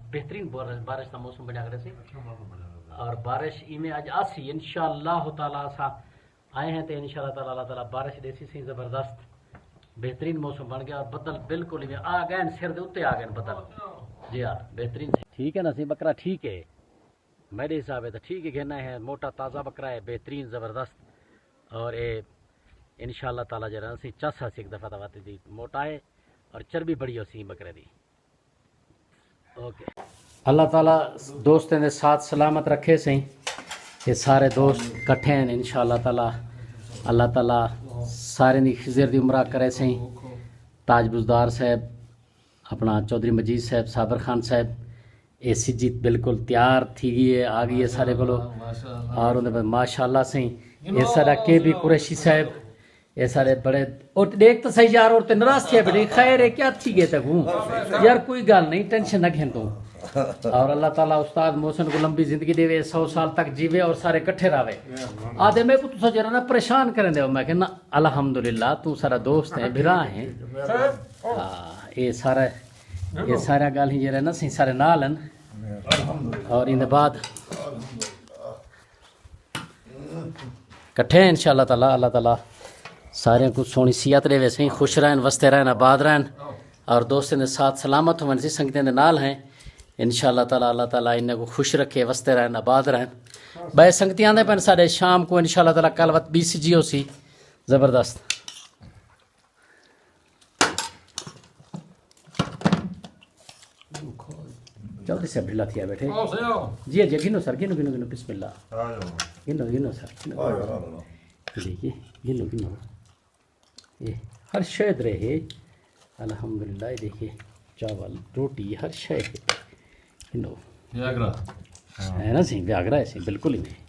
بہترین بارش کا موسم بنیا کرے سی اور بارش میں اج آسی انشاءاللہ تعالی سا آئے ہیں تو انشاءاللہ تعالی اللہ تعالی بارش دیسی سی زبردست بہترین موسم بن گیا اور بدل بالکل ہی آ گئے سر دے اوتے آ گئے بدل جی ہاں بہترین ٹھیک ہے نا سی بکرا ٹھیک ہے میرے حساب ہے تو ٹھیک ہے کہنا ہے موٹا تازہ بکرا ہے بہترین زبردست اور اے انشاءاللہ تعالی جرا سی چس سی ایک دفعہ دواتی دی موٹا ہے اور چربی بڑی ہو سی بکرے دی اوکے اللہ تعالیٰ دوستوں دے ساتھ سلامت رکھے سیں یہ سارے دوست کٹھے ہیں انشاءاللہ تعالیٰ اللہ تعالیٰ سارے دی خضر دی عمرہ کرے سیں تاج بزدار صاحب اپنا چودھری مجید صاحب صابر خان صاحب یہ سجی بالکل تیار تھی گئی ہے آ گئی ہے سارے کو اور انہیں بعد ماشاءاللہ سے یہ سارا کے بھی قریشی صاحب یہ سارے بڑے اور دیکھ تو صحیح یار اور تے ناراض تھے بڑی خیر ہے کیا تھی گئے تک ہوں یار کوئی گل نہیں ٹینشن نہ گھن تو اور اللہ تعالیٰ استاد محسن کو لمبی زندگی دے 100 سال تک جیوے اور سارے کٹھے رہے آدھے میں کو تو جرا نا پریشان کریں دے میں کہ نا الحمدللہ تو سارا دوست ہیں بھرا ہیں یہ سارا گل ہی جرا نا سی سارے نال ہیں اور ان بعد کٹھے ہیں انشاءاللہ تعالیٰ اللہ تعالیٰ سارے کو سونی صحت رہے ویسے ہی خوش رہن وستے رہن آباد رہن اور دوستوں کے ساتھ سلامت ہون سی سنگتیں دے نال ہیں انشاءاللہ تعالیٰ اللہ تعالیٰ انہیں کو خوش رکھے وستے رہن آباد رہن بھائی سنگتیاں دے پہن سارے شام کو انشاءاللہ تعالیٰ کل وقت 20 جی ہو سی زبردست جلدی سے بھلا تھیا بیٹھے جی جی گنو سر گنو گنو گنو بسم اللہ گنو گنو سر دیکھیے گنو گنو یہ ہر شاید رہے الحمدللہ یہ دیکھیے چاول روٹی ہر شے گنو ہے نا سی بیاگرا ہے سی بالکل ہی نہیں